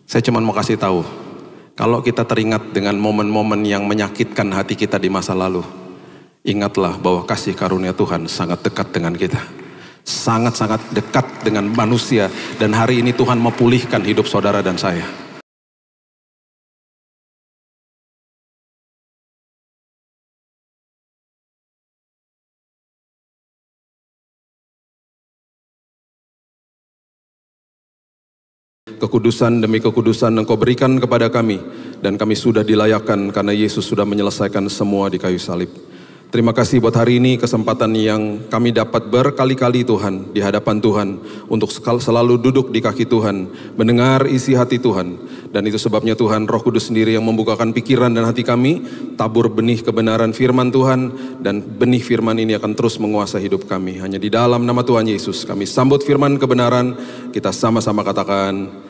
Saya cuma mau kasih tahu, kalau kita teringat dengan momen-momen yang menyakitkan hati kita di masa lalu, ingatlah bahwa kasih karunia Tuhan sangat dekat dengan kita. Sangat-sangat dekat dengan manusia, dan hari ini Tuhan memulihkan hidup saudara dan saya. Kekudusan demi kekudusan Engkau berikan kepada kami, dan kami sudah dilayakkan karena Yesus sudah menyelesaikan semua di kayu salib. Terima kasih buat hari ini, kesempatan yang kami dapat berkali-kali Tuhan di hadapan Tuhan untuk selalu duduk di kaki Tuhan, mendengar isi hati Tuhan. Dan itu sebabnya Tuhan Roh Kudus sendiri yang membukakan pikiran dan hati kami, tabur benih kebenaran firman Tuhan, dan benih firman ini akan terus menguasai hidup kami. Hanya di dalam nama Tuhan Yesus kami sambut firman kebenaran, kita sama-sama katakan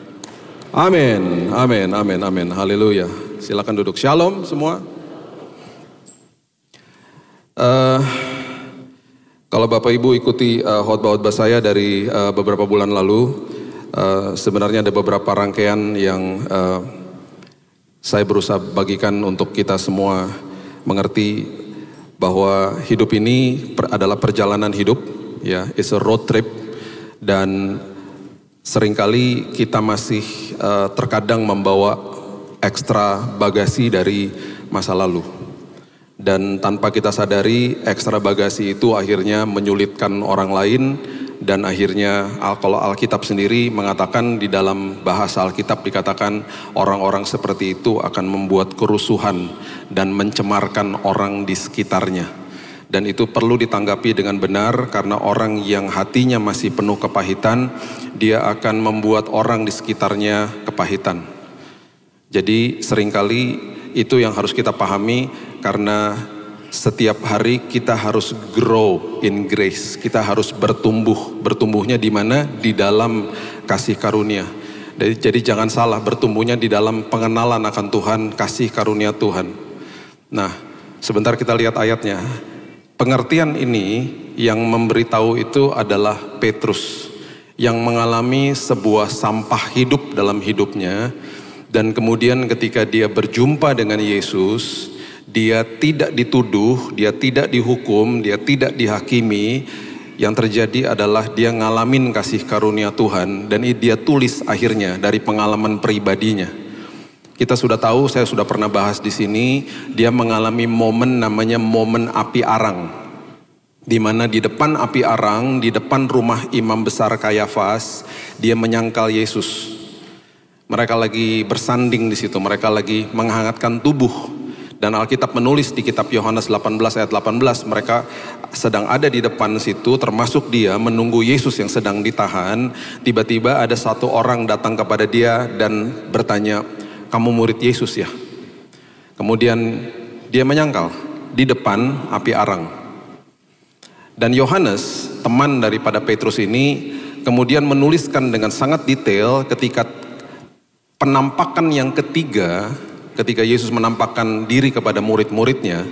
amin, amin, amin, amin, haleluya. Silakan duduk. Shalom semua. Kalau Bapak Ibu ikuti khotbah-khotbah saya dari beberapa bulan lalu, sebenarnya ada beberapa rangkaian yang saya berusaha bagikan untuk kita semua mengerti bahwa hidup ini adalah perjalanan hidup, ya, it's a road trip, dan seringkali kita masih terkadang membawa ekstra bagasi dari masa lalu. Dan tanpa kita sadari, ekstra bagasi itu akhirnya menyulitkan orang lain. Dan akhirnya kalau Alkitab sendiri mengatakan, di dalam bahasa Alkitab dikatakan orang-orang seperti itu akan membuat kerusuhan dan mencemarkan orang di sekitarnya. Dan itu perlu ditanggapi dengan benar, karena orang yang hatinya masih penuh kepahitan, dia akan membuat orang di sekitarnya kepahitan. Jadi seringkali itu yang harus kita pahami, karena setiap hari kita harus grow in grace. Kita harus bertumbuh. Bertumbuhnya di mana? Di dalam kasih karunia. Jadi jangan salah, bertumbuhnya di dalam pengenalan akan Tuhan, kasih karunia Tuhan. Nah, sebentar kita lihat ayatnya. Pengertian ini yang memberitahu itu adalah Petrus, yang mengalami sebuah sampah hidup dalam hidupnya. Dan kemudian ketika dia berjumpa dengan Yesus, dia tidak dituduh, dia tidak dihukum, dia tidak dihakimi. Yang terjadi adalah dia ngalamin kasih karunia Tuhan, dan dia tulis akhirnya dari pengalaman pribadinya. Kita sudah tahu, saya sudah pernah bahas di sini, dia mengalami momen namanya momen api arang. Di mana di depan api arang, di depan rumah imam besar Kayafas, dia menyangkal Yesus. Mereka lagi bersanding di situ, mereka lagi menghangatkan tubuh. Dan Alkitab menulis di kitab Yohanes 18 ayat 18, mereka sedang ada di depan situ, termasuk dia menunggu Yesus yang sedang ditahan. Tiba-tiba ada satu orang datang kepada dia dan bertanya, "Kamu murid Yesus ya?" Kemudian dia menyangkal di depan api arang. Dan Yohanes, teman daripada Petrus ini, kemudian menuliskan dengan sangat detail ketika penampakan yang ketiga, ketika Yesus menampakkan diri kepada murid-muridnya.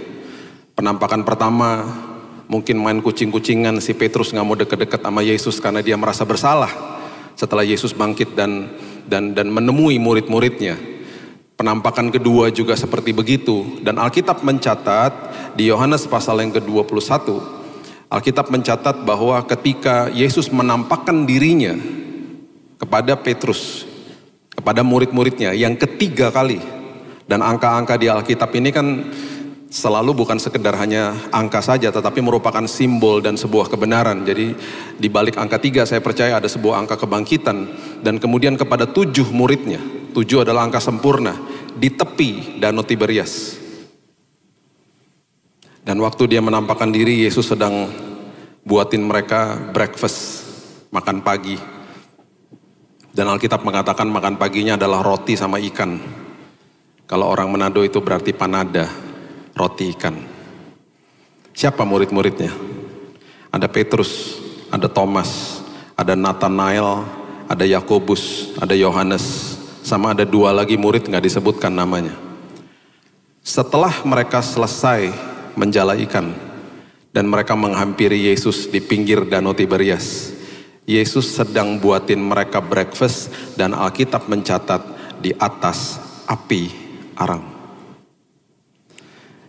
Penampakan pertama mungkin main kucing-kucingan, si Petrus gak mau deket-deket sama Yesus karena dia merasa bersalah setelah Yesus bangkit dan menemui murid-muridnya. Penampakan kedua juga seperti begitu, dan Alkitab mencatat di Yohanes pasal yang ke-21, Alkitab mencatat bahwa ketika Yesus menampakkan dirinya kepada Petrus, kepada murid-muridnya yang ketiga kali. Dan angka-angka di Alkitab ini kan selalu bukan sekedar hanya angka saja, tetapi merupakan simbol dan sebuah kebenaran. Jadi di balik angka 3 saya percaya ada sebuah angka kebangkitan. Dan kemudian kepada 7 muridnya, 7 adalah angka sempurna, di tepi Danau Tiberias. Dan waktu dia menampakkan diri, Yesus sedang buatin mereka breakfast, makan pagi. Dan Alkitab mengatakan makan paginya adalah roti sama ikan. Kalau orang Manado itu berarti panada, roti ikan. Siapa murid-muridnya? Ada Petrus, ada Thomas, ada Nathanael, ada Yakobus, ada Yohanes, sama ada 2 lagi murid nggak disebutkan namanya. Setelah mereka selesai menjala ikan dan mereka menghampiri Yesus di pinggir Danau Tiberias, Yesus sedang buatin mereka breakfast, dan Alkitab mencatat di atas api arang.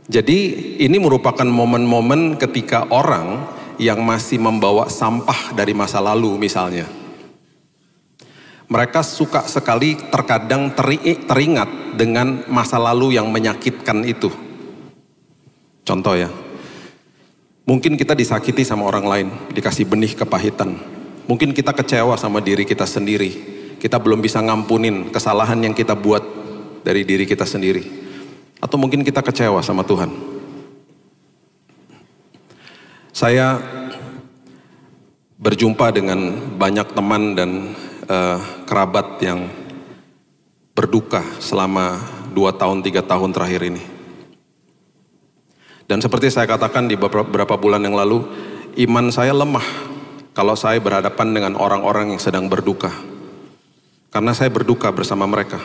Jadi ini merupakan momen-momen ketika orang yang masih membawa sampah dari masa lalu misalnya. Mereka suka sekali terkadang teringat dengan masa lalu yang menyakitkan itu. Contoh ya, mungkin kita disakiti sama orang lain, dikasih benih kepahitan. Mungkin kita kecewa sama diri kita sendiri. Kita belum bisa ngampunin kesalahan yang kita buat dari diri kita sendiri. Atau mungkin kita kecewa sama Tuhan. Saya berjumpa dengan banyak teman dan kerabat yang berduka selama 2 tahun, 3 tahun terakhir ini. Dan seperti saya katakan di beberapa bulan yang lalu, iman saya lemah kalau saya berhadapan dengan orang-orang yang sedang berduka. Karena saya berduka bersama mereka.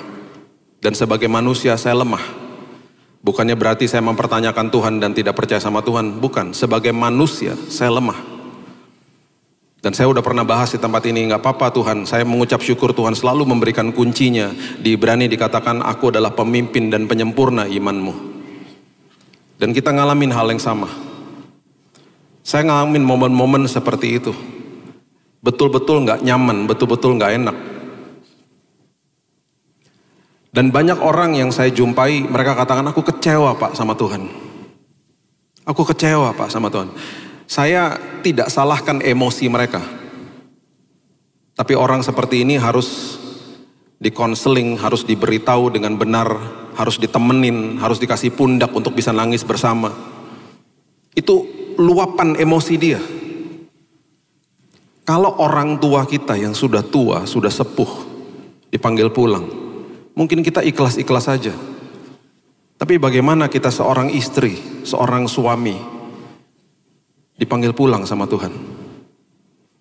Dan sebagai manusia saya lemah. Bukannya berarti saya mempertanyakan Tuhan dan tidak percaya sama Tuhan. Bukan, sebagai manusia saya lemah. Dan saya udah pernah bahas di tempat ini, gak apa-apa Tuhan, saya mengucap syukur Tuhan selalu memberikan kuncinya. Di Ibrani dikatakan, aku adalah pemimpin dan penyempurna imanmu. Dan kita ngalamin hal yang sama. Saya ngalamin momen-momen seperti itu. Betul-betul gak nyaman, betul-betul gak enak. Dan banyak orang yang saya jumpai, mereka katakan, aku kecewa Pak sama Tuhan. Aku kecewa Pak sama Tuhan. Saya tidak salahkan emosi mereka. Tapi orang seperti ini harus dikonseling, harus diberitahu dengan benar, harus ditemenin, harus dikasih pundak untuk bisa nangis bersama. Itu luapan emosi dia. Kalau orang tua kita yang sudah tua, sudah sepuh, dipanggil pulang, mungkin kita ikhlas-ikhlas saja. Tapi bagaimana kita seorang istri, seorang suami, dipanggil pulang sama Tuhan.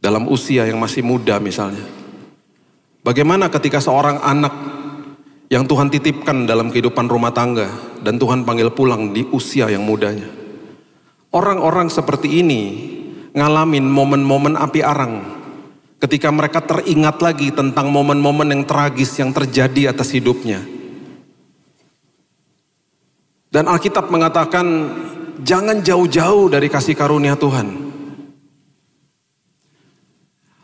Dalam usia yang masih muda misalnya. Bagaimana ketika seorang anak yang Tuhan titipkan dalam kehidupan rumah tangga, dan Tuhan panggil pulang di usia yang mudanya. Orang-orang seperti ini ngalamin momen-momen api arang. Ketika mereka teringat lagi tentang momen-momen yang tragis yang terjadi atas hidupnya. Dan Alkitab mengatakan, jangan jauh-jauh dari kasih karunia Tuhan.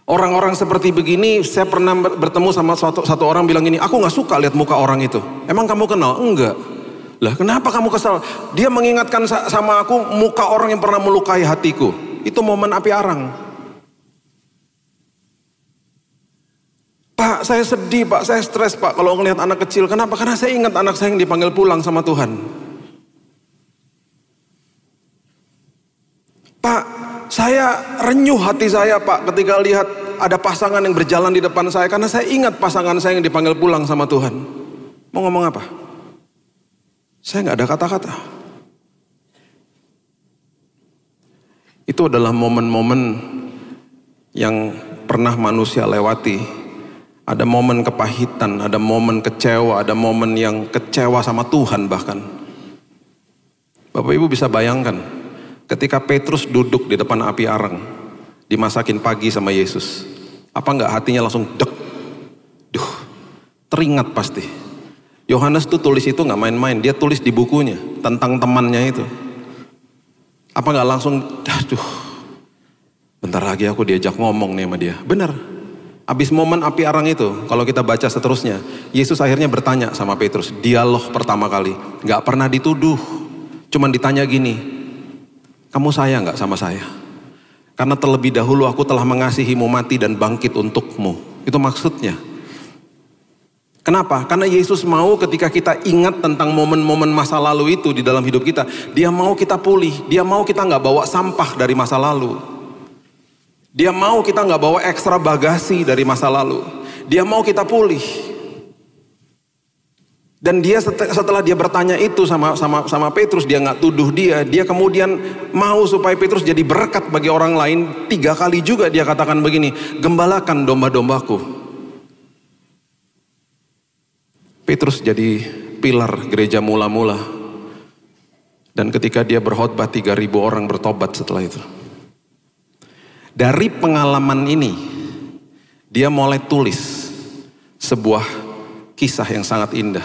Orang-orang seperti begini, saya pernah bertemu sama satu orang bilang gini, aku gak suka lihat muka orang itu. Emang kamu kenal? Enggak. Lah kenapa kamu kesal? Dia mengingatkan sama aku muka orang yang pernah melukai hatiku. Itu momen api arang. Pak, saya sedih Pak, saya stres Pak kalau ngelihat anak kecil. Kenapa? Karena saya ingat anak saya yang dipanggil pulang sama Tuhan. Pak, saya renyuh hati saya Pak ketika lihat ada pasangan yang berjalan di depan saya. Karena saya ingat pasangan saya yang dipanggil pulang sama Tuhan. Mau ngomong apa? Saya gak ada kata-kata. Itu adalah momen-momen yang pernah manusia lewati. Ada momen kepahitan, ada momen kecewa, ada momen yang kecewa sama Tuhan bahkan. Bapak Ibu bisa bayangkan, ketika Petrus duduk di depan api arang, dimasakin pagi sama Yesus. Apa enggak hatinya langsung dek? Duh, teringat pasti. Yohanes tuh tulis itu enggak main-main, dia tulis di bukunya tentang temannya itu. Apa enggak langsung, aduh, bentar lagi aku diajak ngomong nih sama dia. Benar. Abis momen api arang itu, kalau kita baca seterusnya, Yesus akhirnya bertanya sama Petrus, dialog pertama kali, enggak pernah dituduh, cuman ditanya gini, kamu sayang enggak sama saya? Karena terlebih dahulu aku telah mengasihimu mati dan bangkit untukmu. Itu maksudnya. Kenapa? Karena Yesus mau ketika kita ingat tentang momen-momen masa lalu itu di dalam hidup kita, dia mau kita pulih, dia mau kita nggak bawa sampah dari masa lalu. Dia mau kita nggak bawa ekstra bagasi dari masa lalu. Dia mau kita pulih. Dan dia setelah dia bertanya itu sama Petrus, dia nggak tuduh dia kemudian mau supaya Petrus jadi berkat bagi orang lain. 3 kali juga dia katakan begini, gembalakan domba-dombaku. Petrus jadi pilar gereja mula-mula. Dan ketika dia berkhotbah 3.000 orang bertobat setelah itu. Dari pengalaman ini, dia mulai tulis sebuah kisah yang sangat indah.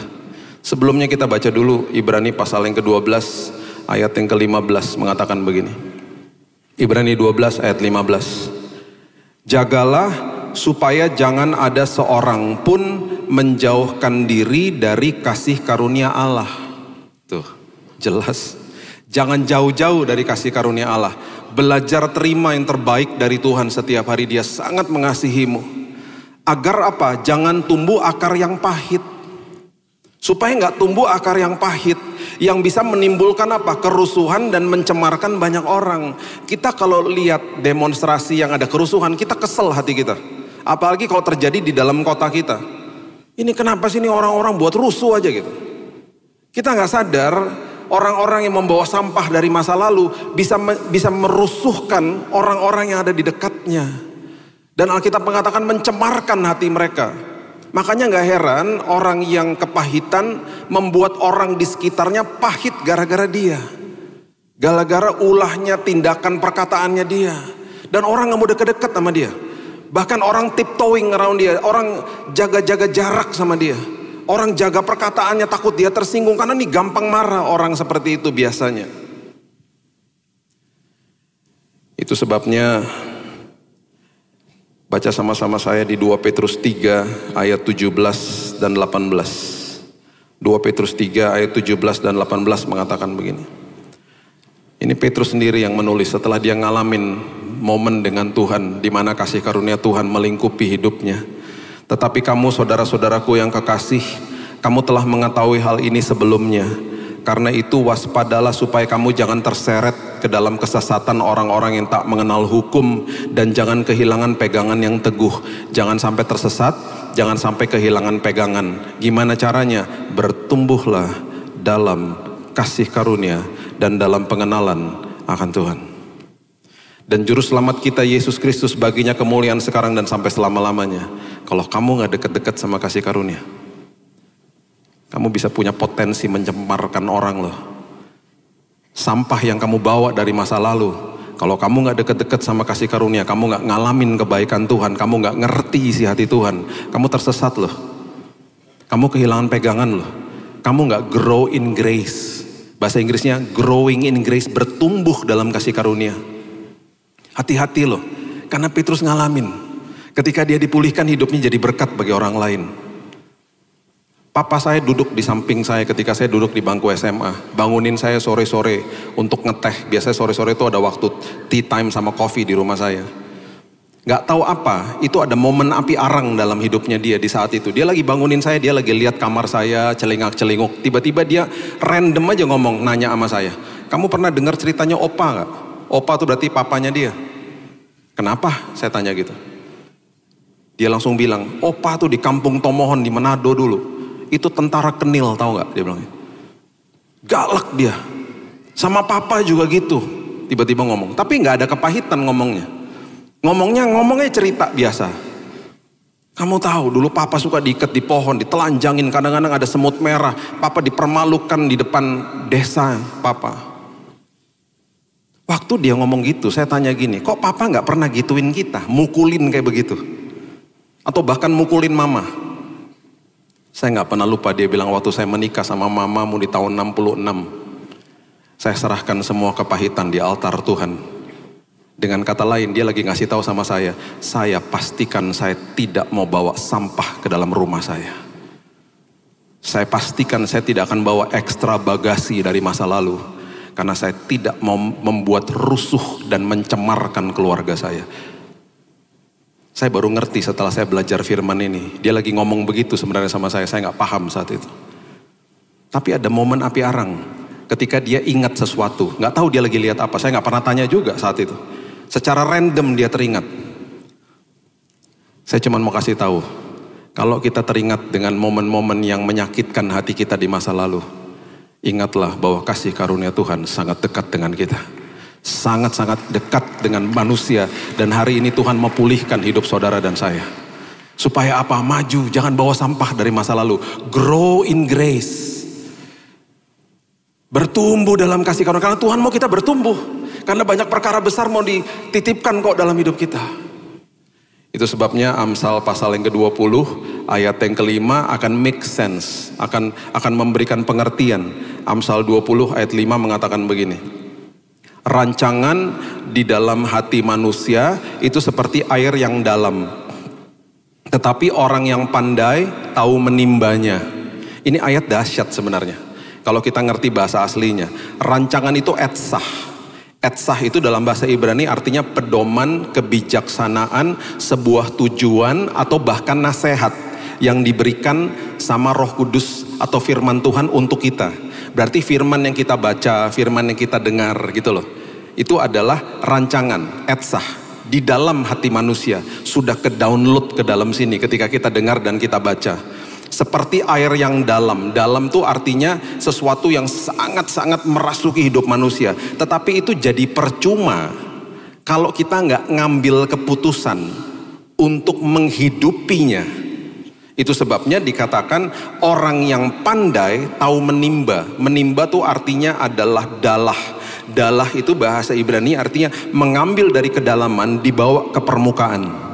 Sebelumnya kita baca dulu Ibrani pasal yang ke-12 ayat yang ke-15 mengatakan begini. Ibrani 12 ayat 15. Jagalah supaya jangan ada seorang pun menjauhkan diri dari kasih karunia Allah. Tuh, jelas. Jangan jauh-jauh dari kasih karunia Allah. Belajar terima yang terbaik dari Tuhan setiap hari. Dia sangat mengasihimu. Agar apa? Jangan tumbuh akar yang pahit. Supaya nggak tumbuh akar yang pahit. Yang bisa menimbulkan apa? Kerusuhan dan mencemarkan banyak orang. Kita kalau lihat demonstrasi yang ada kerusuhan, kita kesel hati kita. Apalagi kalau terjadi di dalam kota kita. Ini kenapa sih ini orang-orang buat rusuh aja gitu. Kita nggak sadar orang-orang yang membawa sampah dari masa lalu bisa merusuhkan orang-orang yang ada di dekatnya. Dan Alkitab mengatakan mencemarkan hati mereka. Makanya gak heran orang yang kepahitan membuat orang di sekitarnya pahit gara-gara dia. Gara-gara ulahnya, tindakan, perkataannya dia. Dan orang gak mau deket-deket sama dia. Bahkan orang tiptoeing around dia. Orang jaga-jaga jarak sama dia. Orang jaga perkataannya, takut dia tersinggung. Karena nih gampang marah orang seperti itu biasanya. Itu sebabnya baca sama-sama saya di 2 Petrus 3 ayat 17 dan 18. 2 Petrus 3 ayat 17 dan 18 mengatakan begini. Ini Petrus sendiri yang menulis setelah dia ngalamin momen dengan Tuhan, di mana kasih karunia Tuhan melingkupi hidupnya. Tetapi kamu saudara-saudaraku yang kekasih, kamu telah mengetahui hal ini sebelumnya. Karena itu waspadalah supaya kamu jangan terseret ke dalam kesesatan orang-orang yang tak mengenal hukum. Dan jangan kehilangan pegangan yang teguh. Jangan sampai tersesat, jangan sampai kehilangan pegangan. Gimana caranya? Bertumbuhlah dalam kasih karunia dan dalam pengenalan akan Tuhan. Dan juru selamat kita Yesus Kristus baginya kemuliaan sekarang dan sampai selama-lamanya. Kalau kamu gak deket-deket sama kasih karunia, kamu bisa punya potensi mencemarkan orang loh. Sampah yang kamu bawa dari masa lalu, kalau kamu gak deket-deket sama kasih karunia, kamu gak ngalamin kebaikan Tuhan, kamu gak ngerti isi hati Tuhan, kamu tersesat loh. Kamu kehilangan pegangan loh. Kamu gak grow in grace. Bahasa Inggrisnya growing in grace, bertumbuh dalam kasih karunia. Hati-hati loh, karena Petrus ngalamin. Ketika dia dipulihkan, hidupnya jadi berkat bagi orang lain. Papa saya duduk di samping saya ketika saya duduk di bangku SMA. Bangunin saya sore-sore untuk ngeteh. Biasanya sore-sore itu ada waktu tea time sama coffee di rumah saya. Gak tahu apa, itu ada momen api arang dalam hidupnya dia di saat itu. Dia lagi bangunin saya, dia lagi lihat kamar saya, celingak-celinguk. Tiba-tiba dia random aja ngomong, nanya sama saya. Kamu pernah dengar ceritanya Opa gak? Opa itu berarti papanya dia. Kenapa? Saya tanya gitu. Dia langsung bilang, Opa tuh di Kampung Tomohon di Manado dulu. Itu tentara kenil, tahu nggak? Dia bilang, galak dia. Sama papa juga gitu. Tiba-tiba ngomong, tapi nggak ada kepahitan ngomongnya. Ngomongnya cerita biasa. Kamu tahu, dulu papa suka diikat di pohon, ditelanjangin, kadang-kadang ada semut merah. Papa dipermalukan di depan desa papa. Waktu dia ngomong gitu, saya tanya gini, kok papa nggak pernah gituin kita, mukulin kayak begitu? Atau bahkan mukulin mama? Saya nggak pernah lupa dia bilang waktu saya menikah sama mamamu di tahun 66. Saya serahkan semua kepahitan di altar Tuhan. Dengan kata lain dia lagi ngasih tahu sama saya pastikan saya tidak mau bawa sampah ke dalam rumah saya. Saya pastikan saya tidak akan bawa ekstra bagasi dari masa lalu. Karena saya tidak mau membuat rusuh dan mencemarkan keluarga saya. Saya baru ngerti setelah saya belajar firman ini. Dia lagi ngomong begitu sebenarnya sama saya nggak paham saat itu. Tapi ada momen api arang. Ketika dia ingat sesuatu. Nggak tahu dia lagi lihat apa. Saya nggak pernah tanya juga saat itu. Secara random dia teringat. Saya cuma mau kasih tahu. Kalau kita teringat dengan momen-momen yang menyakitkan hati kita di masa lalu. Ingatlah bahwa kasih karunia Tuhan sangat dekat dengan kita. Sangat-sangat dekat dengan manusia. Dan hari ini Tuhan memulihkan hidup saudara dan saya. Supaya apa? Maju, jangan bawa sampah dari masa lalu. Grow in grace. Bertumbuh dalam kasih karunia. Karena Tuhan mau kita bertumbuh. Karena banyak perkara besar mau dititipkan kok dalam hidup kita. Itu sebabnya Amsal pasal yang ke-20 ayat yang ke-5 akan make sense, akan memberikan pengertian. Amsal 20 ayat 5 mengatakan begini. Rancangan di dalam hati manusia itu seperti air yang dalam, tetapi orang yang pandai tahu menimbanya. Ini ayat dahsyat sebenarnya. Kalau kita ngerti bahasa aslinya, rancangan itu etsah. Etsah itu dalam bahasa Ibrani artinya pedoman, kebijaksanaan, sebuah tujuan atau bahkan nasihat yang diberikan sama Roh Kudus atau firman Tuhan untuk kita. Berarti firman yang kita baca, firman yang kita dengar gitu loh. Itu adalah rancangan, etsah di dalam hati manusia. Sudah ke-download ke dalam sini ketika kita dengar dan kita baca. Seperti air yang dalam. Dalam tuh artinya sesuatu yang sangat-sangat merasuki hidup manusia. Tetapi itu jadi percuma kalau kita nggak ngambil keputusan untuk menghidupinya. Itu sebabnya dikatakan orang yang pandai tahu menimba. Menimba tuh artinya adalah dalah. Dalah itu bahasa Ibrani artinya mengambil dari kedalaman dibawa ke permukaan.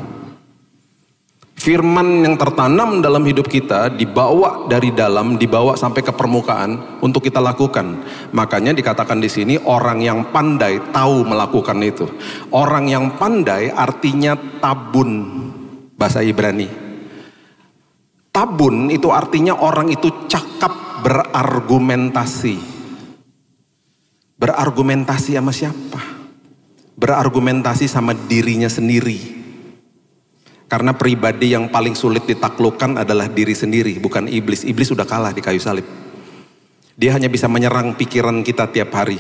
Firman yang tertanam dalam hidup kita dibawa dari dalam, dibawa sampai ke permukaan untuk kita lakukan. Makanya dikatakan di sini orang yang pandai tahu melakukan itu. Orang yang pandai artinya tabun, bahasa Ibrani. Tabun itu artinya orang itu cakap berargumentasi. Berargumentasi sama siapa? Berargumentasi sama dirinya sendiri. Karena pribadi yang paling sulit ditaklukkan adalah diri sendiri, bukan iblis. Iblis sudah kalah di kayu salib. Dia hanya bisa menyerang pikiran kita tiap hari.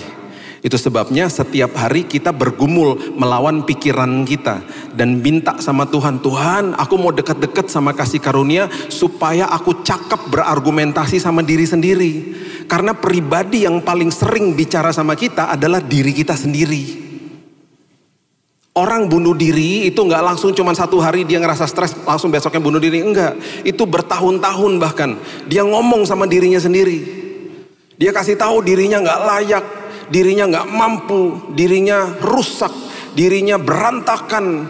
Itu sebabnya setiap hari kita bergumul melawan pikiran kita. Dan minta sama Tuhan, Tuhan aku mau dekat-dekat sama kasih karunia supaya aku cakap berargumentasi sama diri sendiri. Karena pribadi yang paling sering bicara sama kita adalah diri kita sendiri. Orang bunuh diri itu nggak langsung cuma satu hari dia ngerasa stres langsung besoknya bunuh diri, enggak. Itu bertahun-tahun bahkan dia ngomong sama dirinya sendiri. Dia kasih tahu dirinya nggak layak, dirinya nggak mampu, dirinya rusak, dirinya berantakan.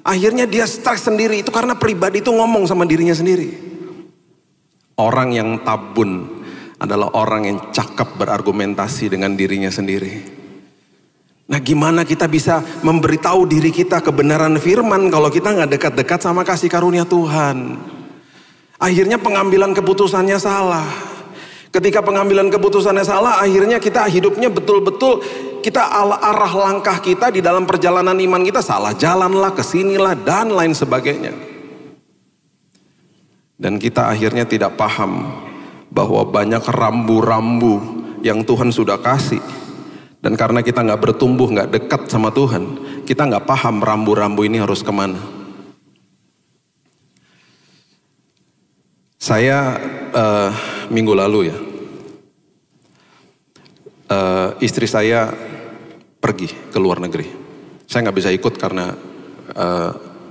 Akhirnya dia stres sendiri. Itu karena pribadi itu ngomong sama dirinya sendiri. Orang yang tabun adalah orang yang cakap berargumentasi dengan dirinya sendiri. Nah, gimana kita bisa memberitahu diri kita kebenaran firman kalau kita nggak dekat-dekat sama kasih karunia Tuhan? Akhirnya pengambilan keputusannya salah. Ketika pengambilan keputusannya salah, akhirnya kita hidupnya betul-betul kita arah langkah kita di dalam perjalanan iman kita salah jalanlah, kesinilah dan lain sebagainya. Dan kita akhirnya tidak paham bahwa banyak rambu-rambu yang Tuhan sudah kasih. Dan karena kita nggak bertumbuh, nggak dekat sama Tuhan, kita nggak paham rambu-rambu ini harus kemana. Saya minggu lalu ya, istri saya pergi ke luar negeri. Saya nggak bisa ikut karena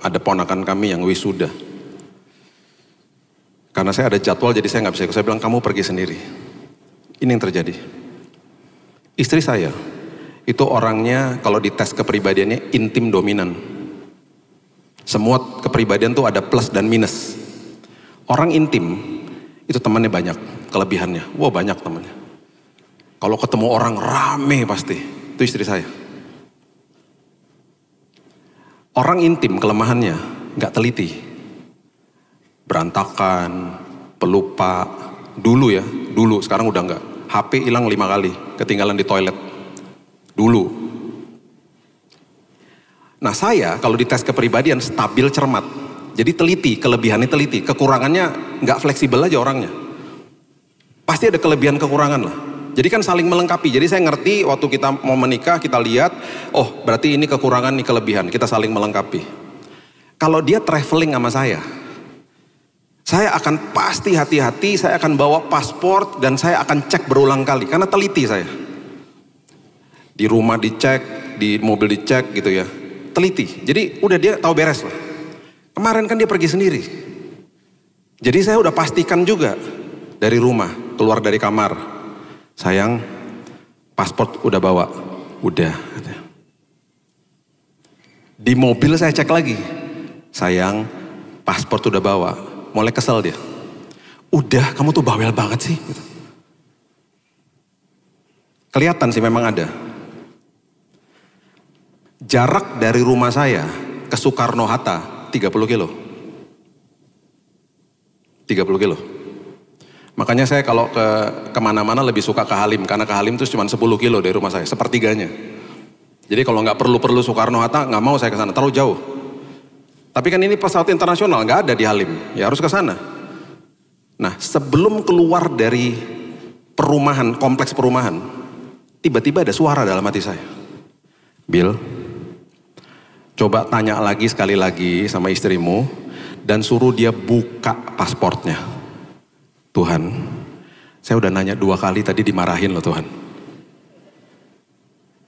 ada ponakan kami yang wisuda. Karena saya ada jadwal jadi saya nggak bisa ikut. Saya bilang kamu pergi sendiri. Ini yang terjadi. Istri saya itu orangnya kalau dites kepribadiannya intim dominan. Semua kepribadian tuh ada plus dan minus. Orang intim itu temannya banyak, kelebihannya. Wah banyak temannya. Kalau ketemu orang rame pasti. Itu istri saya. Orang intim kelemahannya nggak teliti. Berantakan, pelupa. Dulu ya, dulu sekarang udah nggak. HP hilang 5 kali, ketinggalan di toilet. Dulu. Nah saya kalau dites kepribadian stabil cermat. Jadi teliti, kelebihannya teliti. Kekurangannya nggak fleksibel aja orangnya. Pasti ada kelebihan kekurangan lah. Jadi kan saling melengkapi. Jadi saya ngerti waktu kita mau menikah kita lihat, oh berarti ini kekurangan, ini kelebihan. Kita saling melengkapi. Kalau dia traveling sama saya akan pasti hati-hati, saya akan bawa paspor dan saya akan cek berulang kali karena teliti saya. Di rumah dicek, di mobil dicek gitu ya. Teliti. Jadi udah dia tahu beres lah. Kemarin kan dia pergi sendiri. Jadi saya udah pastikan juga dari rumah, keluar dari kamar. Sayang, paspor udah bawa. Udah. Di mobil saya cek lagi. Sayang, paspor udah bawa. Mulai kesel dia. Udah, kamu tuh bawel banget sih. Gitu. Kelihatan sih memang ada. Jarak dari rumah saya ke Soekarno-Hatta 30 kilo. 30 kilo. Makanya saya kalau kemana-mana lebih suka ke Halim. Karena ke Halim itu cuma 10 kilo dari rumah saya, sepertiganya. Jadi kalau nggak perlu Soekarno-Hatta, nggak mau saya ke sana, terlalu jauh. Tapi kan ini pesawat internasional, nggak ada di Halim. Ya harus ke sana. Nah, sebelum keluar dari perumahan, kompleks perumahan, tiba-tiba ada suara dalam hati saya. Bill, coba tanya lagi sekali lagi sama istrimu dan suruh dia buka pasportnya. Tuhan, saya udah nanya 2 kali tadi dimarahin loh Tuhan.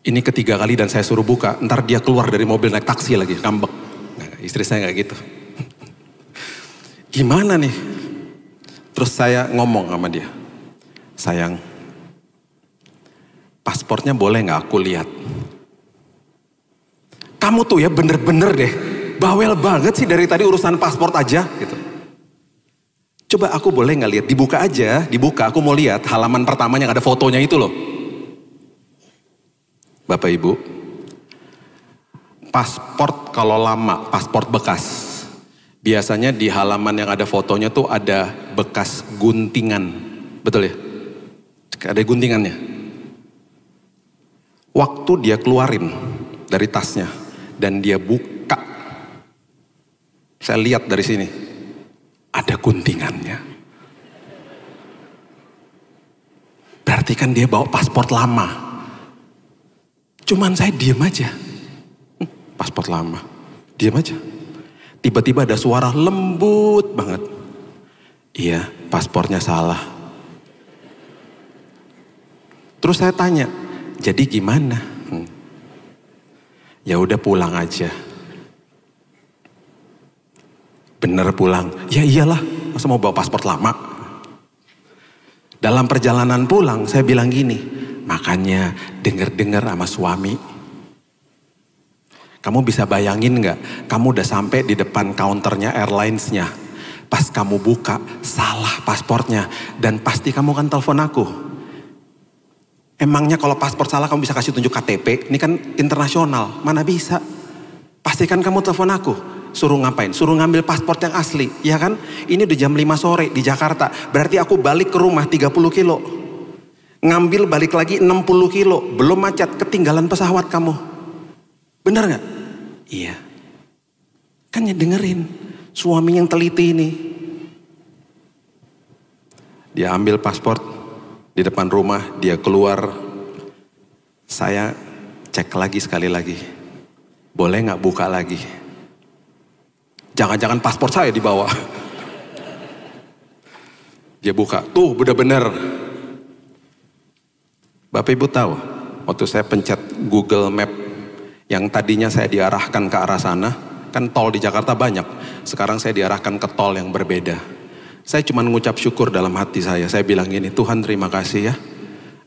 Ini ketiga kali dan saya suruh buka, ntar dia keluar dari mobil naik taksi lagi, ngambek. Nah, istri saya nggak gitu. Gimana nih? Terus saya ngomong sama dia, sayang, pasportnya boleh nggak aku lihat? Kamu tuh ya bener-bener deh, bawel banget sih dari tadi urusan paspor aja gitu. Coba aku boleh nggak lihat? Dibuka aja, dibuka. Aku mau lihat halaman pertamanya yang ada fotonya itu loh. Bapak Ibu, paspor kalau lama, paspor bekas, biasanya di halaman yang ada fotonya tuh ada bekas guntingan, betul ya? Ada guntingannya. Waktu dia keluarin dari tasnya dan dia buka, saya lihat dari sini, ada guntingannya. Berarti kan dia bawa paspor lama. Cuman saya diam aja. Paspor lama. Diam aja. Tiba-tiba ada suara lembut banget. Iya, paspornya salah. Terus saya tanya, jadi gimana? Ya udah pulang aja. Bener pulang? Ya iyalah, masa mau bawa paspor lama? Dalam perjalanan pulang saya bilang gini, makanya denger-denger sama suami. Kamu bisa bayangin gak, kamu udah sampai di depan counternya airlines-nya. Pas kamu buka, salah paspornya. Dan pasti kamu kan telepon aku. Emangnya kalau paspor salah kamu bisa kasih tunjuk KTP? Ini kan internasional, mana bisa? Pastikan kamu telepon aku. Suruh ngapain? Suruh ngambil paspor yang asli, ya kan? Ini udah jam 5 sore di Jakarta. Berarti aku balik ke rumah 30 kilo. Ngambil balik lagi 60 kilo. Belum macet, ketinggalan pesawat kamu. Bener gak? Iya. Kan ya dengerin. Suami yang teliti ini. Dia ambil paspor di depan rumah, dia keluar. Saya cek lagi sekali lagi. Boleh gak buka lagi? Jangan-jangan paspor saya dibawa. Dia buka, tuh bener-bener. Bapak Ibu tahu, waktu saya pencet Google Map, yang tadinya saya diarahkan ke arah sana, kan tol di Jakarta banyak. Sekarang saya diarahkan ke tol yang berbeda. Saya cuma mengucap syukur dalam hati saya. Saya bilang gini, Tuhan terima kasih ya.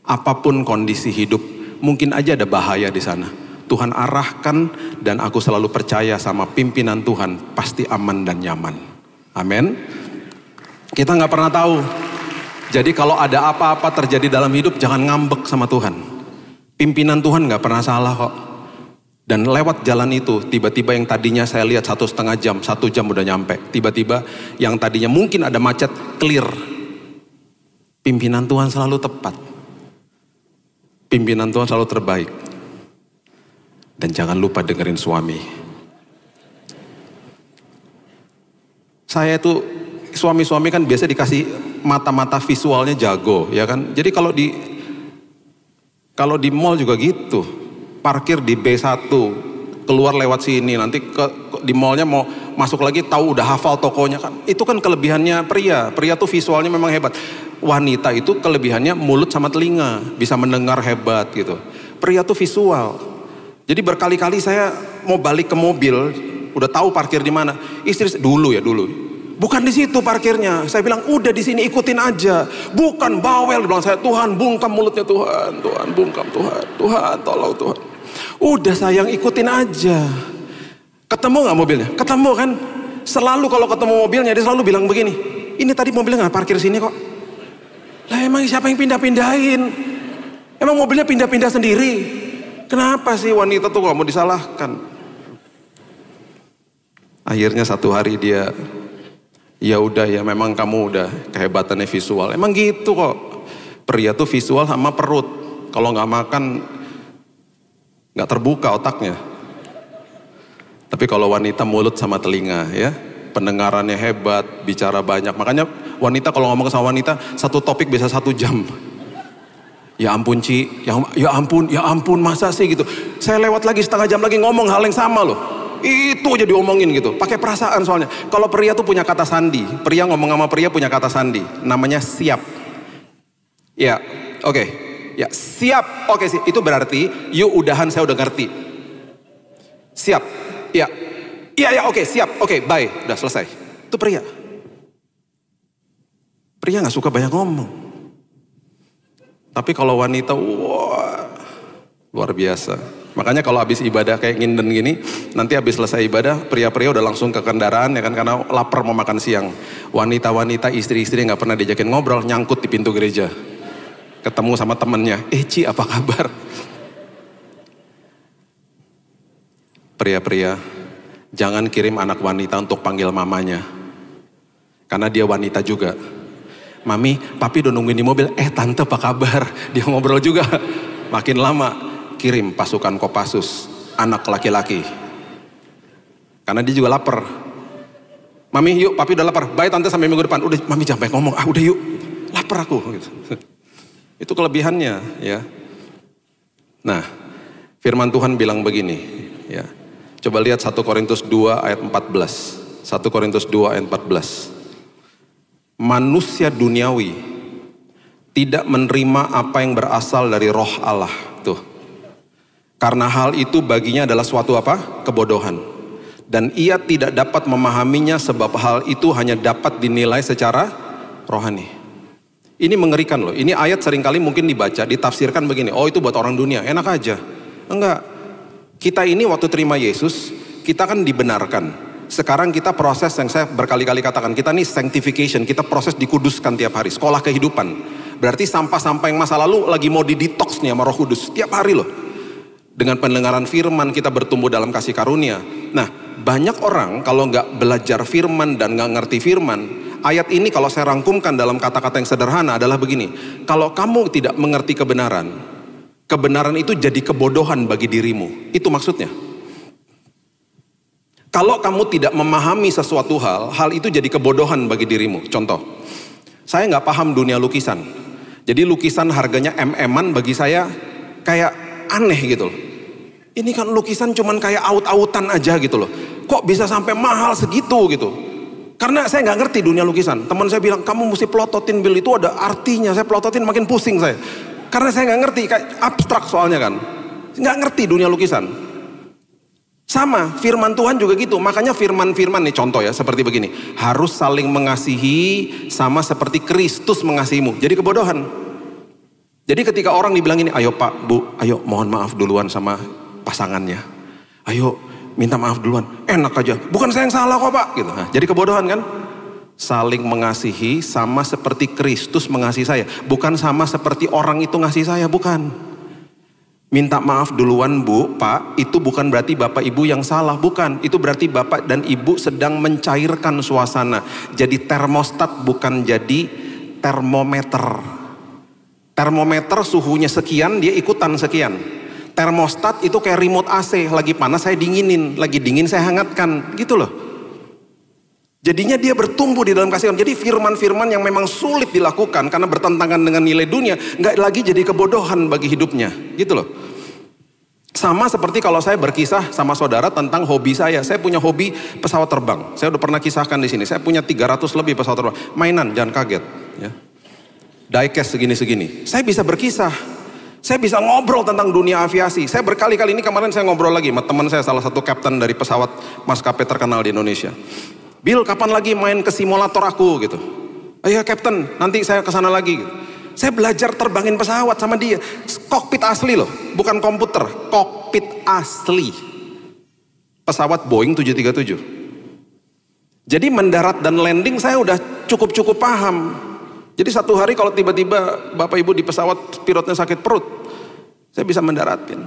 Apapun kondisi hidup, mungkin aja ada bahaya di sana. Tuhan arahkan dan aku selalu percaya sama pimpinan Tuhan pasti aman dan nyaman. Amin. Kita nggak pernah tahu. Jadi kalau ada apa-apa terjadi dalam hidup jangan ngambek sama Tuhan. Pimpinan Tuhan nggak pernah salah kok. Dan lewat jalan itu tiba-tiba yang tadinya saya lihat 1,5 jam, 1 jam udah nyampe. Tiba-tiba yang tadinya mungkin ada macet clear. Pimpinan Tuhan selalu tepat. Pimpinan Tuhan selalu terbaik. Dan jangan lupa dengerin suami. Saya tuh suami-suami kan biasa dikasih mata-mata visualnya jago, ya kan? Jadi kalau di mall juga gitu. Parkir di B1, keluar lewat sini, nanti di mallnya mau masuk lagi tahu udah hafal tokonya kan. Itu kan kelebihannya pria. Pria tuh visualnya memang hebat. Wanita itu kelebihannya mulut sama telinga, bisa mendengar hebat gitu. Pria tuh visual. Jadi berkali-kali saya mau balik ke mobil, udah tahu parkir di mana. Istri dulu. Bukan di situ parkirnya. Saya bilang udah di sini ikutin aja. Bukan bawel, bilang saya, Tuhan bungkam mulutnya Tuhan, bungkam Tuhan, tolong Tuhan. Udah sayang ikutin aja. Ketemu nggak mobilnya? Ketemu kan? Selalu kalau ketemu mobilnya dia selalu bilang begini, ini tadi mobilnya nggak parkir sini kok. Lah emang siapa yang pindah-pindahin? Emang mobilnya pindah-pindah sendiri? Kenapa sih wanita tuh gak mau disalahkan? Akhirnya satu hari dia, ya udah ya memang kamu udah kehebatannya visual. Emang gitu kok. Pria tuh visual sama perut. Kalau nggak makan nggak terbuka otaknya. Tapi kalau wanita mulut sama telinga ya, pendengarannya hebat, bicara banyak. Makanya wanita kalau ngomong sama wanita satu topik bisa 1 jam. Ya ampun Ci, ya ampun masa sih gitu. Saya lewat lagi setengah jam lagi ngomong hal yang sama loh. Itu aja diomongin gitu, pakai perasaan soalnya. Kalau pria tuh punya kata sandi, pria ngomong sama pria punya kata sandi, namanya siap. Ya, oke. Ya, siap. Oke sih, itu berarti yuk udahan saya udah ngerti. Siap. Ya. Iya, oke, siap. Oke, bye. Udah selesai. Itu pria. Pria gak suka banyak ngomong. Tapi kalau wanita, wah, luar biasa. Makanya kalau habis ibadah kayak nginden gini, nanti habis selesai ibadah, pria-pria udah langsung ke kendaraan ya kan, karena lapar mau makan siang. Wanita-wanita, istri-istri gak pernah diajakin ngobrol, nyangkut di pintu gereja. Ketemu sama temennya, Ci apa kabar? Pria-pria, jangan kirim anak wanita untuk panggil mamanya. Karena dia wanita juga. Mami, papi udah nungguin di mobil. Tante apa kabar? Dia ngobrol juga. Makin lama, kirim pasukan Kopassus, anak laki-laki. Karena dia juga lapar. Mami, yuk, papi udah lapar. Bye tante sampai minggu depan. Udah, mami jangan banyak ngomong. Udah yuk, lapar aku. Gitu. Itu kelebihannya, ya. Nah, firman Tuhan bilang begini, ya. Coba lihat 1 Korintus 2 ayat 14. 1 Korintus 2 ayat 14. Manusia duniawi tidak menerima apa yang berasal dari roh Allah. Tuh. Karena hal itu baginya adalah suatu apa? Kebodohan. Dan ia tidak dapat memahaminya sebab hal itu hanya dapat dinilai secara rohani. Ini mengerikan loh. Ini ayat seringkali mungkin dibaca, ditafsirkan begini. Oh itu buat orang dunia, enak aja. Enggak. Kita ini waktu terima Yesus, kita kan dibenarkan. Sekarang kita proses yang saya berkali-kali katakan, kita nih sanctification, kita proses dikuduskan tiap hari, sekolah kehidupan. Berarti sampah-sampah yang masa lalu lagi mau didetox nih sama Roh Kudus, tiap hari loh. Dengan pendengaran firman kita bertumbuh dalam kasih karunia. Nah, banyak orang kalau nggak belajar firman dan nggak ngerti firman, ayat ini kalau saya rangkumkan dalam kata-kata yang sederhana adalah begini. Kalau kamu tidak mengerti kebenaran, kebenaran itu jadi kebodohan bagi dirimu. Itu maksudnya. Kalau kamu tidak memahami sesuatu hal, hal itu jadi kebodohan bagi dirimu. Contoh, saya nggak paham dunia lukisan. Jadi lukisan harganya MM-an bagi saya kayak aneh gitu loh. Ini kan lukisan cuman kayak aut-autan aja gitu loh. Kok bisa sampai mahal segitu gitu. Karena saya nggak ngerti dunia lukisan. Teman saya bilang, kamu mesti plototin Bill, itu ada artinya. Saya plototin makin pusing saya. Karena saya nggak ngerti, kayak abstrak soalnya kan. Nggak ngerti dunia lukisan. Sama, firman Tuhan juga gitu. Makanya firman-firman nih contoh ya, seperti begini. Harus saling mengasihi sama seperti Kristus mengasihimu. Jadi kebodohan. Jadi ketika orang dibilang ini, ayo Pak, Bu, ayo mohon maaf duluan sama pasangannya. Ayo minta maaf duluan. Enak aja, bukan saya yang salah kok Pak. Gitu. Nah, jadi kebodohan kan? Saling mengasihi sama seperti Kristus mengasihi saya. Bukan sama seperti orang itu ngasih saya, bukan. Minta maaf duluan Bu, Pak, itu bukan berarti Bapak Ibu yang salah, bukan. Itu berarti Bapak dan Ibu sedang mencairkan suasana. Jadi termostat bukan jadi termometer. Termometer suhunya sekian, dia ikutan sekian. Termostat itu kayak remote AC, lagi panas saya dinginin, lagi dingin saya hangatkan, gitu loh. Jadinya dia bertumbuh di dalam kasih. Jadi firman-firman yang memang sulit dilakukan karena bertentangan dengan nilai dunia, nggak lagi jadi kebodohan bagi hidupnya, gitu loh. Sama seperti kalau saya berkisah sama saudara tentang hobi saya. Saya punya hobi pesawat terbang. Saya udah pernah kisahkan di sini. Saya punya 300 lebih pesawat terbang. Mainan, jangan kaget. Ya. Diecast segini-segini. Saya bisa berkisah. Saya bisa ngobrol tentang dunia aviasi. Saya berkali-kali ini kemarin saya ngobrol lagi sama teman saya, salah satu kapten dari pesawat maskapai terkenal di Indonesia. Bill, kapan lagi main ke simulator aku gitu? Ayo Captain, nanti saya kesana lagi. Saya belajar terbangin pesawat sama dia. Kokpit asli loh, bukan komputer. Kokpit asli. pesawat Boeing 737. Jadi mendarat dan landing saya udah cukup paham. Jadi satu hari kalau tiba-tiba Bapak Ibu di pesawat pilotnya sakit perut, saya bisa mendaratin.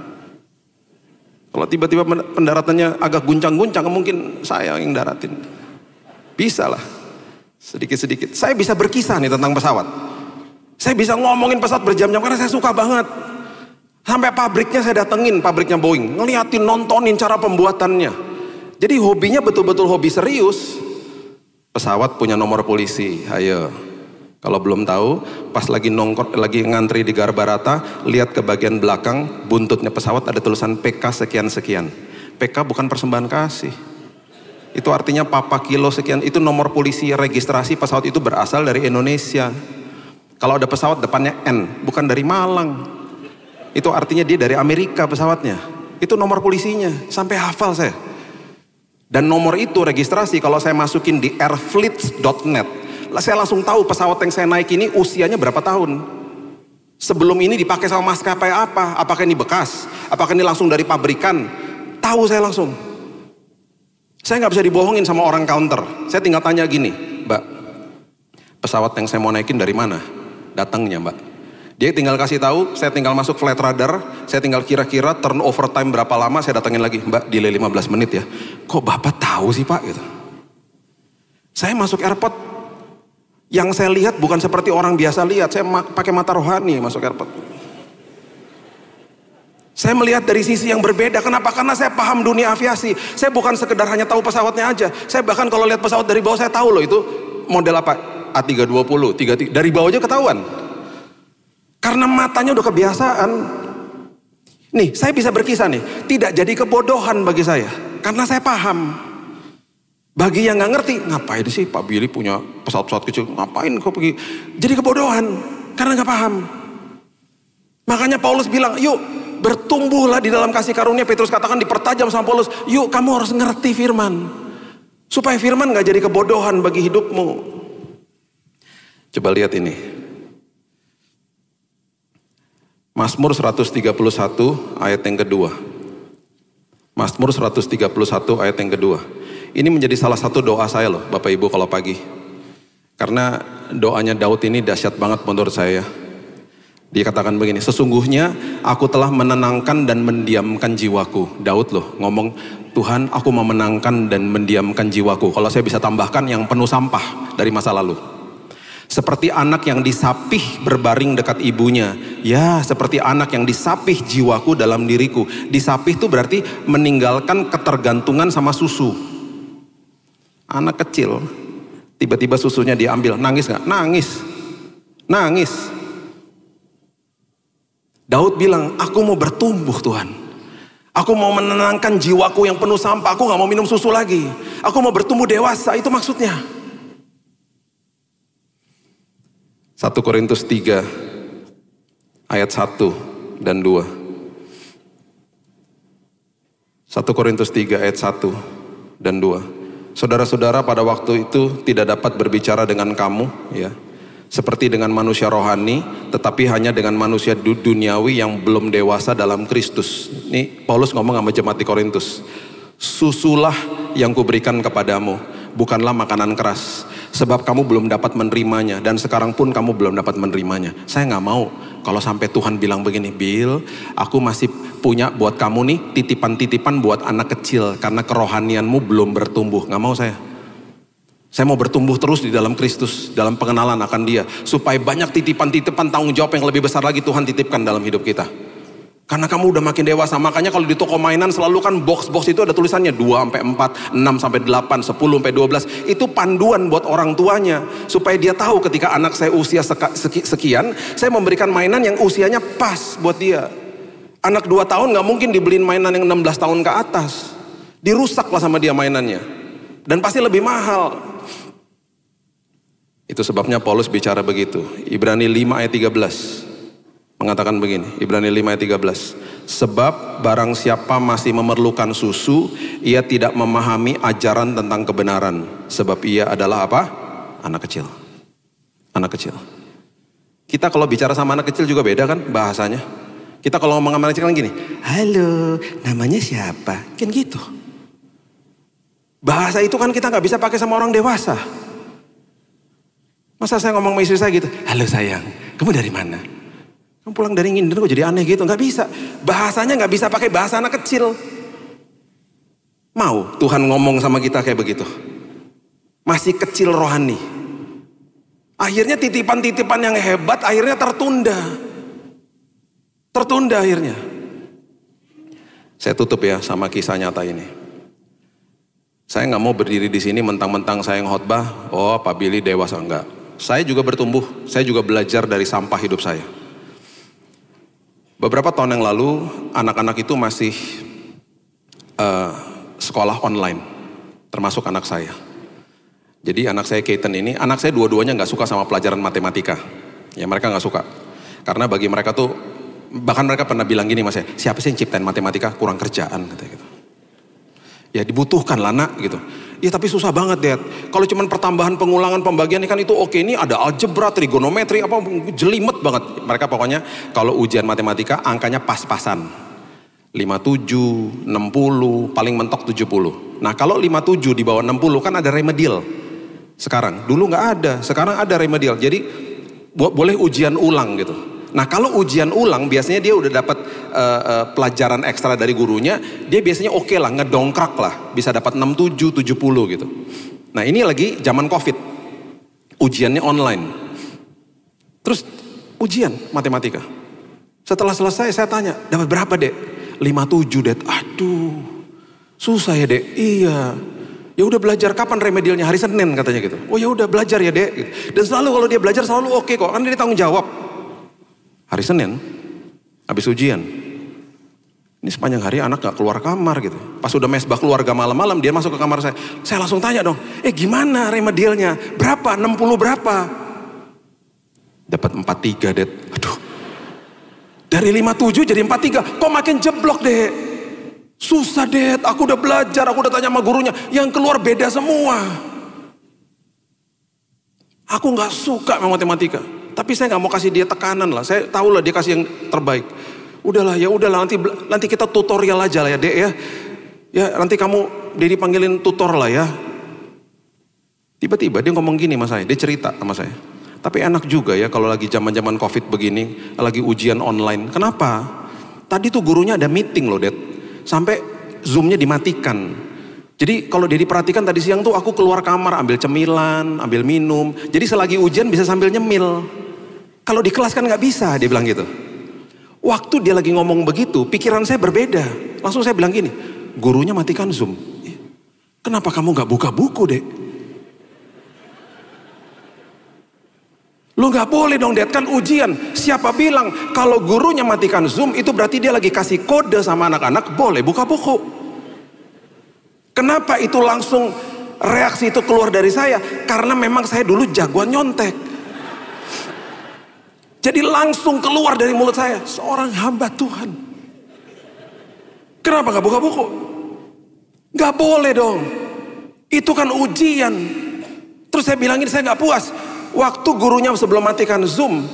Kalau tiba-tiba pendaratannya agak guncang-guncang, mungkin saya yang daratin. Bisa lah, sedikit-sedikit. Saya bisa berkisah nih tentang pesawat. Saya bisa ngomongin pesawat berjam-jam karena saya suka banget. Sampai pabriknya saya datengin, pabriknya Boeing. Ngeliatin, nontonin cara pembuatannya. Jadi hobinya betul-betul hobi serius. Pesawat punya nomor polisi, ayo. Kalau belum tahu, pas lagi ngantri di Garbarata, lihat ke bagian belakang, buntutnya pesawat ada tulisan PK sekian-sekian. PK bukan persembahan kasih. Itu artinya papa kilo sekian, itu nomor polisi registrasi pesawat itu berasal dari Indonesia. Kalau ada pesawat depannya N, bukan dari Malang. Itu artinya dia dari Amerika pesawatnya. Itu nomor polisinya, sampai hafal saya. Dan nomor itu registrasi kalau saya masukin di airfleet.net, saya langsung tahu pesawat yang saya naik ini usianya berapa tahun. Sebelum ini dipakai sama maskapai apa? Apakah ini bekas? Apakah ini langsung dari pabrikan? Tahu saya langsung. Saya nggak bisa dibohongin sama orang counter. Saya tinggal tanya gini, Mbak, pesawat yang saya mau naikin dari mana? Datangnya, Mbak. Dia tinggal kasih tahu, saya tinggal masuk flight radar, saya tinggal kira-kira turnover time berapa lama, saya datangin lagi, Mbak, delay 15 menit ya. Kok Bapak tahu sih Pak? Gitu. Saya masuk airport, yang saya lihat bukan seperti orang biasa lihat, saya pakai mata rohani masuk airport. Saya melihat dari sisi yang berbeda. Kenapa? Karena saya paham dunia aviasi. Saya bukan sekedar hanya tahu pesawatnya aja. Saya bahkan kalau lihat pesawat dari bawah saya tahu loh itu model apa. A320, 33, dari bawah aja ketahuan. Karena matanya udah kebiasaan. Nih, saya bisa berkisah nih. Tidak jadi kebodohan bagi saya. Karena saya paham. Bagi yang nggak ngerti, ngapain sih Pak Billy punya pesawat-pesawat kecil? Ngapain kok pergi? Jadi kebodohan. Karena nggak paham. Makanya Paulus bilang, yuk bertumbuhlah di dalam kasih karunia. Petrus katakan dipertajam sama Paulus, yuk kamu harus ngerti firman. Supaya firman gak jadi kebodohan bagi hidupmu. Coba lihat ini. Mazmur 131 ayat yang kedua. Mazmur 131 ayat yang kedua. Ini menjadi salah satu doa saya loh Bapak Ibu kalau pagi. Karena doanya Daud ini dahsyat banget menurut saya. Dia katakan begini, sesungguhnya aku telah menenangkan dan mendiamkan jiwaku. Daud loh ngomong, Tuhan aku memenangkan dan mendiamkan jiwaku. Kalau saya bisa tambahkan yang penuh sampah dari masa lalu. Seperti anak yang disapih berbaring dekat ibunya. Ya seperti anak yang disapih jiwaku dalam diriku. Disapih itu berarti meninggalkan ketergantungan sama susu. Anak kecil, tiba-tiba susunya diambil, nangis gak? Nangis. Nangis. Daud bilang, aku mau bertumbuh Tuhan. Aku mau menenangkan jiwaku yang penuh sampah. Aku gak mau minum susu lagi. Aku mau bertumbuh dewasa, itu maksudnya. 1 Korintus 3 ayat 1 dan 2. 1 Korintus 3 ayat 1 dan 2. Saudara-saudara pada waktu itu tidak dapat berbicara dengan kamu ya, seperti dengan manusia rohani, tetapi hanya dengan manusia duniawi yang belum dewasa dalam Kristus. Ini Paulus ngomong sama jemaat di Korintus. Susulah yang kuberikan kepadamu, bukanlah makanan keras. Sebab kamu belum dapat menerimanya, dan sekarang pun kamu belum dapat menerimanya. Saya gak mau kalau sampai Tuhan bilang begini, Bill, aku masih punya buat kamu nih titipan-titipan buat anak kecil, karena kerohanianmu belum bertumbuh. Gak mau saya. Saya mau bertumbuh terus di dalam Kristus, dalam pengenalan akan Dia, supaya banyak titipan-titipan tanggung jawab yang lebih besar lagi Tuhan titipkan dalam hidup kita. Karena kamu udah makin dewasa, makanya kalau di toko mainan selalu kan box-box itu ada tulisannya 2-4, 6-8, 10-12. Itu panduan buat orang tuanya, supaya dia tahu ketika anak saya usia sekian, saya memberikan mainan yang usianya pas buat dia. Anak 2 tahun gak mungkin dibeliin mainan yang 16 tahun ke atas. Dirusak lah sama dia mainannya. Dan pasti lebih mahal. Itu sebabnya Paulus bicara begitu. Ibrani 5 ayat 13 mengatakan begini. Ibrani 5 ayat 13. Sebab barang siapa masih memerlukan susu, ia tidak memahami ajaran tentang kebenaran. Sebab ia adalah apa? Anak kecil. Anak kecil. Kita kalau bicara sama anak kecil juga beda kan bahasanya. Kita kalau ngomong sama anak kecil kan gini, halo, namanya siapa? Kan gitu. Bahasa itu kan kita nggak bisa pakai sama orang dewasa. Masa saya ngomong sama istri saya gitu, halo sayang, kamu dari mana? Kamu pulang dari Nginden kok jadi aneh gitu, nggak bisa. Bahasanya nggak bisa pakai bahasa anak kecil. Mau Tuhan ngomong sama kita kayak begitu? Masih kecil rohani. Akhirnya titipan-titipan yang hebat akhirnya tertunda. Tertunda akhirnya. Saya tutup ya sama kisah nyata ini. Saya nggak mau berdiri di sini mentang-mentang saya yang khotbah, oh Pak Billy dewasa, enggak. Saya juga bertumbuh, saya juga belajar dari sampah hidup saya. Beberapa tahun yang lalu, anak-anak itu masih sekolah online, termasuk anak saya. Jadi anak saya Keaton ini, anak saya dua-duanya nggak suka sama pelajaran matematika. Ya mereka nggak suka, karena bagi mereka tuh, bahkan mereka pernah bilang gini mas ya, siapa sih yang ciptain matematika, kurang kerjaan katanya gitu. Ya dibutuhkan lah nak gitu. Ya tapi susah banget Dad. Kalau cuman pertambahan, pengulangan, pembagian kan itu oke, ini ada algebra, trigonometri, apa jelimet banget. Mereka pokoknya kalau ujian matematika angkanya pas-pasan. 57, 60, paling mentok 70. Nah kalau 57 di bawah 60 kan ada remedial. Sekarang, dulu nggak ada, sekarang ada remedial. Jadi boleh ujian ulang gitu. Nah kalau ujian ulang biasanya dia udah dapat pelajaran ekstra dari gurunya, dia biasanya oke lah, ngedongkrak lah, bisa dapat 67, 70 gitu. Nah ini lagi zaman COVID, ujiannya online. Terus ujian matematika. Setelah selesai saya tanya, dapat berapa Dek? 57 Dek. Aduh, susah ya Dek. Iya. Ya udah belajar, kapan remedialnya? Hari Senin katanya gitu. Oh ya udah belajar ya Dek. Dan selalu kalau dia belajar selalu oke kok, kan dia tanggung jawab. Hari Senin, habis ujian. Ini sepanjang hari anak gak keluar kamar gitu. Pas udah mesbah keluarga malam-malam, dia masuk ke kamar saya. Saya langsung tanya dong, gimana remedialnya? Berapa? 60 berapa? Dapat 43 Dek. Aduh. Dari 57 jadi 43. Kok makin jeblok Dek? Susah Dek, aku udah belajar, aku udah tanya sama gurunya. Yang keluar beda semua. Aku gak suka sama matematika. Tapi saya nggak mau kasih dia tekanan lah. Saya tahu lah dia kasih yang terbaik. Udahlah ya udahlah, nanti kita tutorial aja lah ya Dek ya. Ya nanti kamu Dedi panggilin tutor lah ya. Tiba-tiba dia ngomong gini sama saya, dia cerita sama saya. Tapi enak juga ya kalau lagi zaman-zaman COVID begini, lagi ujian online. Kenapa? Tadi tuh gurunya ada meeting loh Ded. Sampai Zoom-nya dimatikan. Jadi kalau Dedi perhatikan tadi siang tuh aku keluar kamar ambil cemilan, ambil minum. Jadi selagi ujian bisa sambil nyemil. Kalau di kelas kan nggak bisa, dia bilang gitu. Waktu dia lagi ngomong begitu, pikiran saya berbeda. Langsung saya bilang gini, gurunya matikan Zoom. Kenapa kamu nggak buka buku Dek? Lu nggak boleh dong Dek, kan ujian. Siapa bilang kalau gurunya matikan Zoom itu berarti dia lagi kasih kode sama anak-anak boleh buka buku. Kenapa itu langsung reaksi itu keluar dari saya? Karena memang saya dulu jagoan nyontek. Jadi langsung keluar dari mulut saya, seorang hamba Tuhan. Kenapa gak buka buku? Gak boleh dong. Itu kan ujian. Terus saya bilangin saya gak puas. Waktu gurunya sebelum matikan Zoom,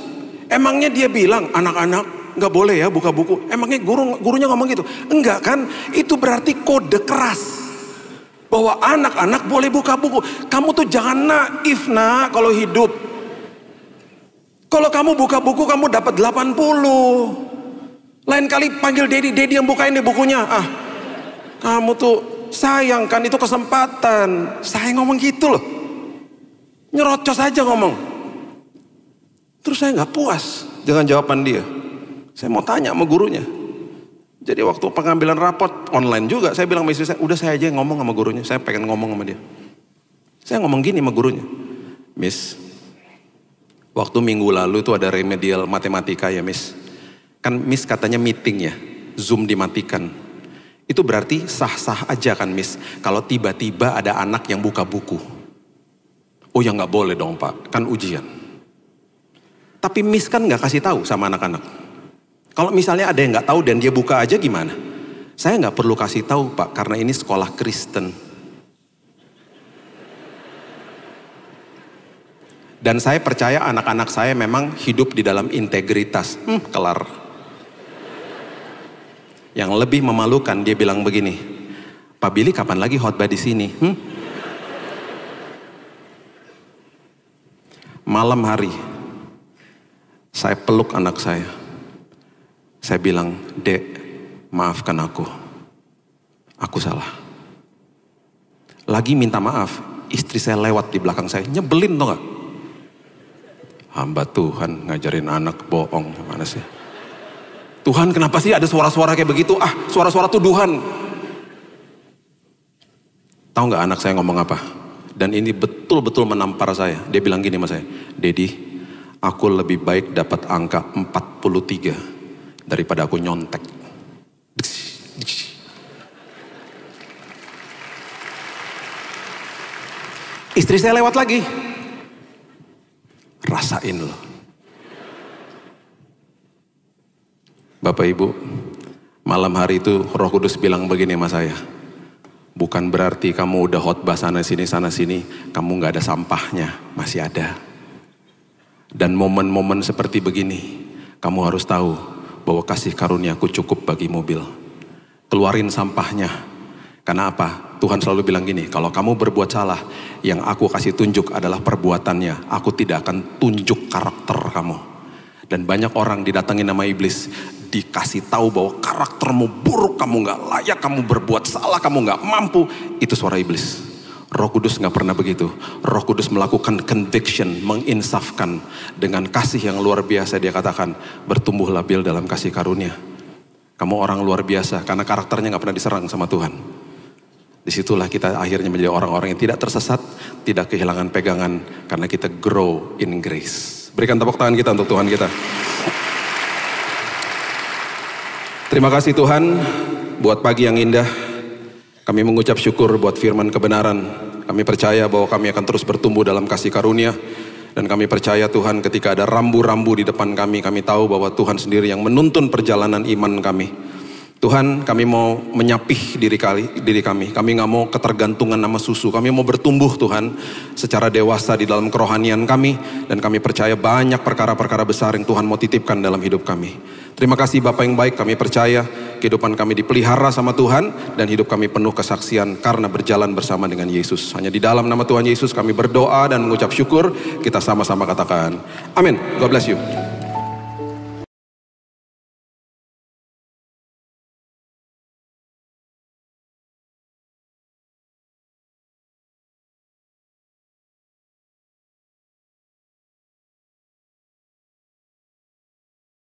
emangnya dia bilang, anak-anak gak boleh ya buka buku. Emangnya gurunya ngomong gitu? Enggak kan, itu berarti kode keras. Bahwa anak-anak boleh buka buku. Kamu tuh jangan naif nak kalau hidup. Kalau kamu buka buku kamu dapat 80. Lain kali panggil Dedi yang bukain nih bukunya. Kamu tuh sayang kan, itu kesempatan. Saya ngomong gitu loh. Nyerocos aja ngomong. Terus saya nggak puas dengan jawaban dia. Saya mau tanya sama gurunya. Jadi waktu pengambilan rapot online juga, saya bilang sama istri saya, udah saya aja yang ngomong sama gurunya. Saya pengen ngomong sama dia. Saya ngomong gini sama gurunya. Miss, waktu minggu lalu itu ada remedial matematika ya Miss. Kan Miss katanya meeting ya, Zoom dimatikan. Itu berarti sah-sah aja kan Miss, kalau tiba-tiba ada anak yang buka buku. Oh ya nggak boleh dong Pak, kan ujian. Tapi Miss kan nggak kasih tahu sama anak-anak. Kalau misalnya ada yang nggak tahu dan dia buka aja gimana? Saya nggak perlu kasih tahu Pak, karena ini sekolah Kristen. Dan saya percaya anak-anak saya memang hidup di dalam integritas. Kelar. Yang lebih memalukan dia bilang begini, Pak Billy kapan lagi khotbah di sini? Malam hari, saya peluk anak saya. Saya bilang, Dek, maafkan aku. Aku salah. Lagi minta maaf, istri saya lewat di belakang saya, nyebelin tau gak? Hamba Tuhan ngajarin anak bohong, gimana sih? Tuhan kenapa sih ada suara-suara kayak begitu? Suara-suara tuduhan. Tahu nggak anak saya ngomong apa? Dan ini betul-betul menampar saya. Dia bilang gini sama saya, Dedi, aku lebih baik dapat angka 43 daripada aku nyontek. Istri saya lewat lagi. Rasain loh. Bapak Ibu, malam hari itu Roh Kudus bilang begini sama saya. Bukan berarti kamu udah khotbah sana sini, kamu gak ada sampahnya, masih ada. Dan momen-momen seperti begini, kamu harus tahu bahwa kasih karuniaku cukup bagi mobil. Keluarin sampahnya. Karena apa? Tuhan selalu bilang gini, kalau kamu berbuat salah, yang aku kasih tunjuk adalah perbuatannya. Aku tidak akan tunjuk karakter kamu. Dan banyak orang didatangin nama iblis, dikasih tahu bahwa karaktermu buruk, kamu gak layak, kamu berbuat salah, kamu gak mampu. Itu suara iblis. Roh Kudus gak pernah begitu. Roh Kudus melakukan conviction, menginsafkan dengan kasih yang luar biasa. Dia katakan, bertumbuhlah Bil dalam kasih karunia. Kamu orang luar biasa, karena karakternya gak pernah diserang sama Tuhan. Disitulah kita akhirnya menjadi orang-orang yang tidak tersesat, tidak kehilangan pegangan, karena kita grow in grace. Berikan tepuk tangan kita untuk Tuhan kita. Terima kasih Tuhan buat pagi yang indah. Kami mengucap syukur buat firman kebenaran. Kami percaya bahwa kami akan terus bertumbuh dalam kasih karunia. Dan kami percaya Tuhan ketika ada rambu-rambu di depan kami, kami tahu bahwa Tuhan sendiri yang menuntun perjalanan iman kami. Tuhan, kami mau menyapih diri kami. Kami gak mau ketergantungan sama susu. Kami mau bertumbuh Tuhan secara dewasa di dalam kerohanian kami. Dan kami percaya banyak perkara-perkara besar yang Tuhan mau titipkan dalam hidup kami. Terima kasih Bapak yang baik, kami percaya kehidupan kami dipelihara sama Tuhan. Dan hidup kami penuh kesaksian karena berjalan bersama dengan Yesus. Hanya di dalam nama Tuhan Yesus kami berdoa dan mengucap syukur. Kita sama-sama katakan, amin. God bless you.